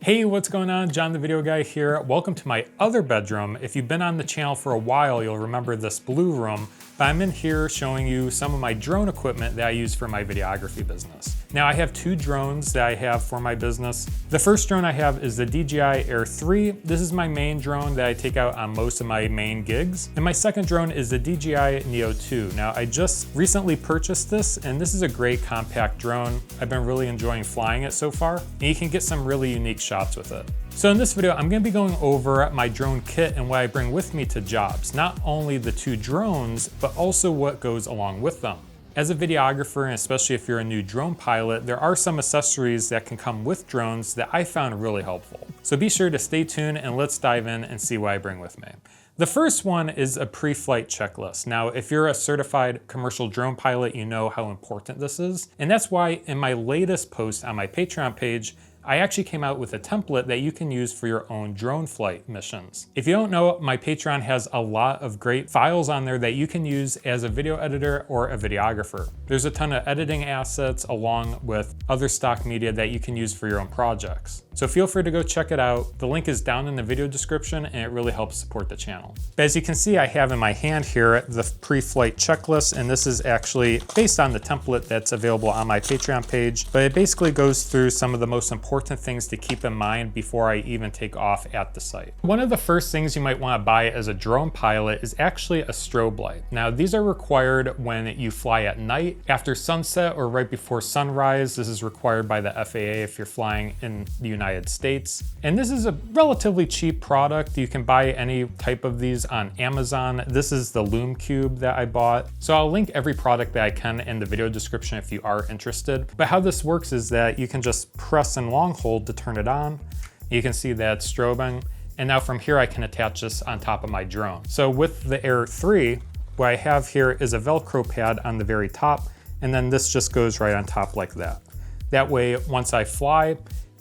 Hey, what's going on? John the Video Guy here. Welcome to my other bedroom. If you've been on the channel for a while, you'll remember this blue room, but I'm in here showing you some of my drone equipment that I use for my videography business. Now I have two drones that I have for my business. The first drone I have is the DJI Air 3. This is my main drone that I take out on most of my main gigs. And my second drone is the DJI Neo 2. Now I just recently purchased this, and this is a great compact drone. I've been really enjoying flying it so far, and you can get some really unique shots with it. So in this video, I'm gonna be going over my drone kit and what I bring with me to jobs. Not only the two drones, but also what goes along with them. As a videographer, and especially if you're a new drone pilot, there are some accessories that can come with drones that I found really helpful. So be sure to stay tuned and let's dive in and see what I bring with me. The first one is a pre-flight checklist. Now, if you're a certified commercial drone pilot, you know how important this is. And that's why in my latest post on my Patreon page, I actually came out with a template that you can use for your own drone flight missions. If you don't know, my Patreon has a lot of great files on there that you can use as a video editor or a videographer. There's a ton of editing assets along with other stock media that you can use for your own projects. So feel free to go check it out. The link is down in the video description and it really helps support the channel. But as you can see, I have in my hand here the pre-flight checklist, and this is actually based on the template that's available on my Patreon page, but it basically goes through some of the most important things to keep in mind before I even take off at the site. One of the first things you might want to buy as a drone pilot is actually a strobe light. Now these are required when you fly at night, after sunset or right before sunrise. This is required by the FAA if you're flying in the United States. And this is a relatively cheap product. You can buy any type of these on Amazon. This is the Lume Cube that I bought. So I'll link every product that I can in the video description if you are interested. But how this works is that you can just press and long hold to turn it on. You can see that it's strobing. And now from here, I can attach this on top of my drone. So with the Air 3, what I have here is a Velcro pad on the very top, and then this just goes right on top like that. That way, once I fly,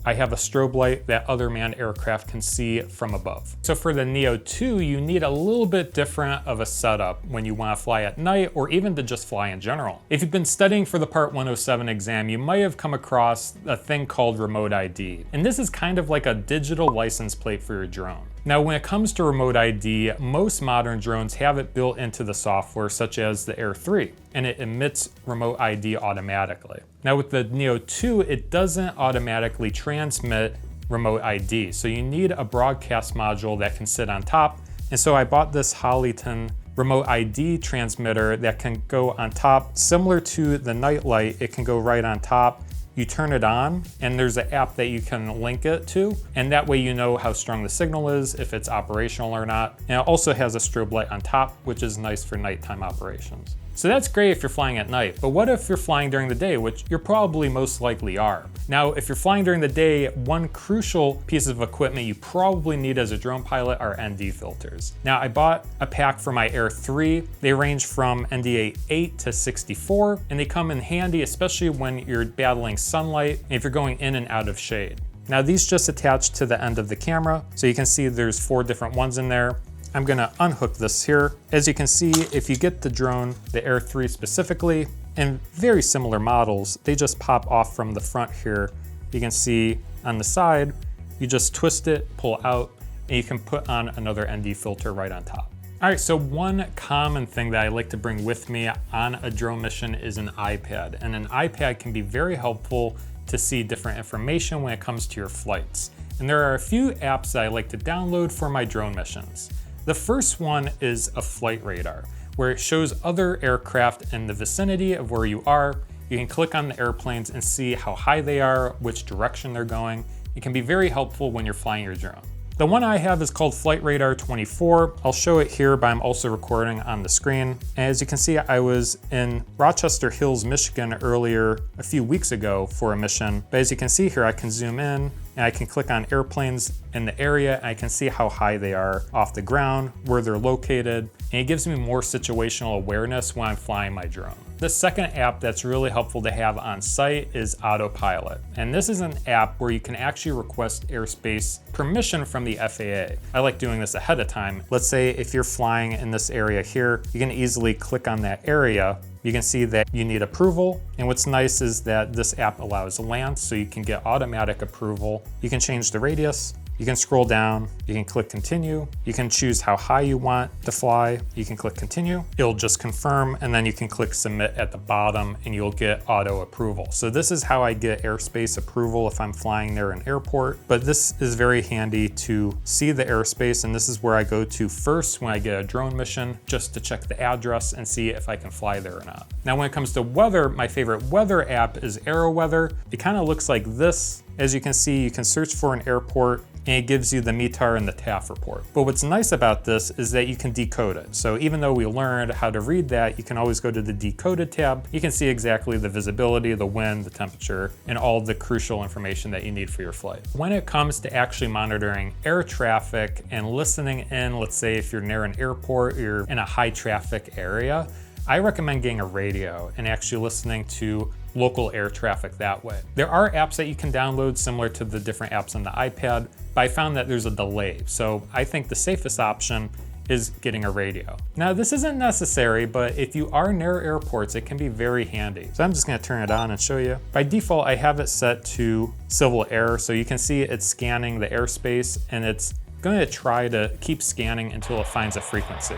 I have a strobe light that other manned aircraft can see from above. So for the Neo 2, you need a little bit different of a setup when you want to fly at night or even to just fly in general. If you've been studying for the Part 107 exam, you might have come across a thing called remote ID. And this is kind of like a digital license plate for your drone. Now, when it comes to remote ID, most modern drones have it built into the software, such as the Air 3, and it emits remote ID automatically. Now with the Neo 2, it doesn't automatically transmit remote ID, so you need a broadcast module that can sit on top. And so I bought this Hollyton remote ID transmitter that can go on top. Similar to the nightlight, it can go right on top. You turn it on, and there's an app that you can link it to, and that way you know how strong the signal is, if it's operational or not. And it also has a strobe light on top, which is nice for nighttime operations. So that's great if you're flying at night, but what if you're flying during the day, which you're probably most likely are. Now, if you're flying during the day, one crucial piece of equipment you probably need as a drone pilot are ND filters. Now, I bought a pack for my Air 3. They range from ND 8 to 64, and they come in handy, especially when you're battling sunlight and if you're going in and out of shade. Now, these just attach to the end of the camera, so you can see there's 4 different ones in there. I'm gonna unhook this here. As you can see, if you get the drone, the Air 3 specifically, and very similar models, they just pop off from the front here. You can see on the side, you just twist it, pull out, and you can put on another ND filter right on top. All right, so one common thing that I like to bring with me on a drone mission is an iPad. And an iPad can be very helpful to see different information when it comes to your flights. And there are a few apps that I like to download for my drone missions. The first one is a flight radar, where it shows other aircraft in the vicinity of where you are. You can click on the airplanes and see how high they are, which direction they're going. It can be very helpful when you're flying your drone. The one I have is called Flight Radar 24. I'll show it here, but I'm also recording on the screen. And as you can see, I was in Rochester Hills, Michigan earlier a few weeks ago for a mission. But as you can see here, I can zoom in and I can click on airplanes in the area and I can see how high they are off the ground, where they're located. And it gives me more situational awareness when I'm flying my drone. The second app that's really helpful to have on site is Autopilot. And this is an app where you can actually request airspace permission from the FAA. I like doing this ahead of time. Let's say if you're flying in this area here, you can easily click on that area. You can see that you need approval. And what's nice is that this app allows land, so you can get automatic approval. You can change the radius. You can scroll down, you can click continue, you can choose how high you want to fly, you can click continue, it'll just confirm, and then you can click submit at the bottom and you'll get auto approval. So this is how I get airspace approval if I'm flying near an airport, but this is very handy to see the airspace, and this is where I go to first when I get a drone mission, just to check the address and see if I can fly there or not. Now when it comes to weather, my favorite weather app is AeroWeather. It kind of looks like this. As you can see, you can search for an airport and it gives you the METAR and the TAF report. But what's nice about this is that you can decode it. So even though we learned how to read that, you can always go to the decoded tab. You can see exactly the visibility, the wind, the temperature, and all the crucial information that you need for your flight. When it comes to actually monitoring air traffic and listening in, let's say if you're near an airport or you're in a high traffic area, I recommend getting a radio and actually listening to local air traffic that way. There are apps that you can download similar to the different apps on the iPad, but I found that there's a delay. So I think the safest option is getting a radio. Now this isn't necessary, but if you are near airports, it can be very handy. So I'm just gonna turn it on and show you. By default, I have it set to civil air, so you can see it's scanning the airspace and it's gonna try to keep scanning until it finds a frequency.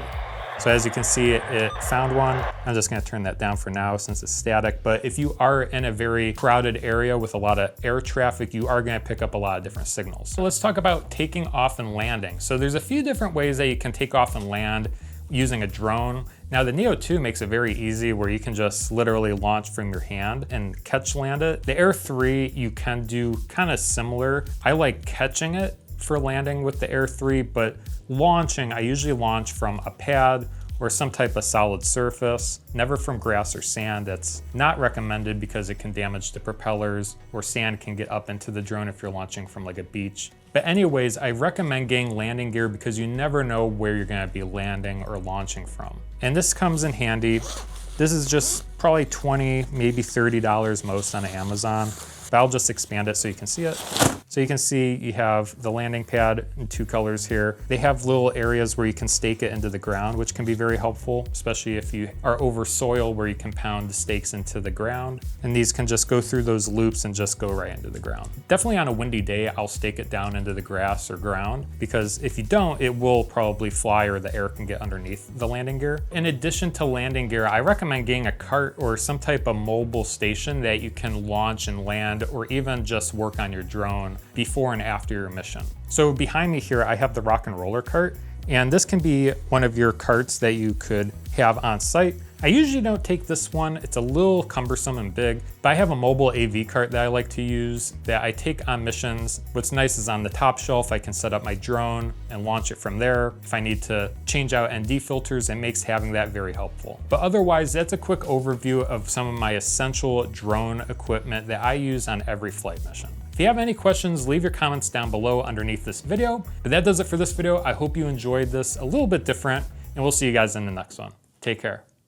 So as you can see, it found one. I'm just gonna turn that down for now since it's static. But if you are in a very crowded area with a lot of air traffic, you are gonna pick up a lot of different signals. So let's talk about taking off and landing. So there's a few different ways that you can take off and land using a drone. Now the Neo 2 makes it very easy where you can just literally launch from your hand and catch land it. The Air 3, you can do kind of similar. I like catching it for landing with the Air 3, but launching, I usually launch from a pad or some type of solid surface, never from grass or sand. That's not recommended because it can damage the propellers, or sand can get up into the drone if you're launching from like a beach. But anyways, I recommend getting landing gear because you never know where you're gonna be landing or launching from. And this comes in handy. This is just probably $20, maybe $30 most on Amazon. But I'll just expand it so you can see it. So you can see you have the landing pad in 2 colors here. They have little areas where you can stake it into the ground, which can be very helpful, especially if you are over soil where you can pound the stakes into the ground. And these can just go through those loops and just go right into the ground. Definitely on a windy day, I'll stake it down into the grass or ground, because if you don't, it will probably fly or the air can get underneath the landing gear. In addition to landing gear, I recommend getting a cart or some type of mobile station that you can launch and land, or even just work on your drone before and after your mission. So behind me here, I have the rock and roller cart, and this can be one of your carts that you could have on site. I usually don't take this one. It's a little cumbersome and big, but I have a mobile AV cart that I like to use that I take on missions. What's nice is on the top shelf, I can set up my drone and launch it from there. If I need to change out ND filters, it makes having that very helpful. But otherwise, that's a quick overview of some of my essential drone equipment that I use on every flight mission. If you have any questions, leave your comments down below underneath this video. But that does it for this video. I hope you enjoyed this a little bit different, and we'll see you guys in the next one. Take care.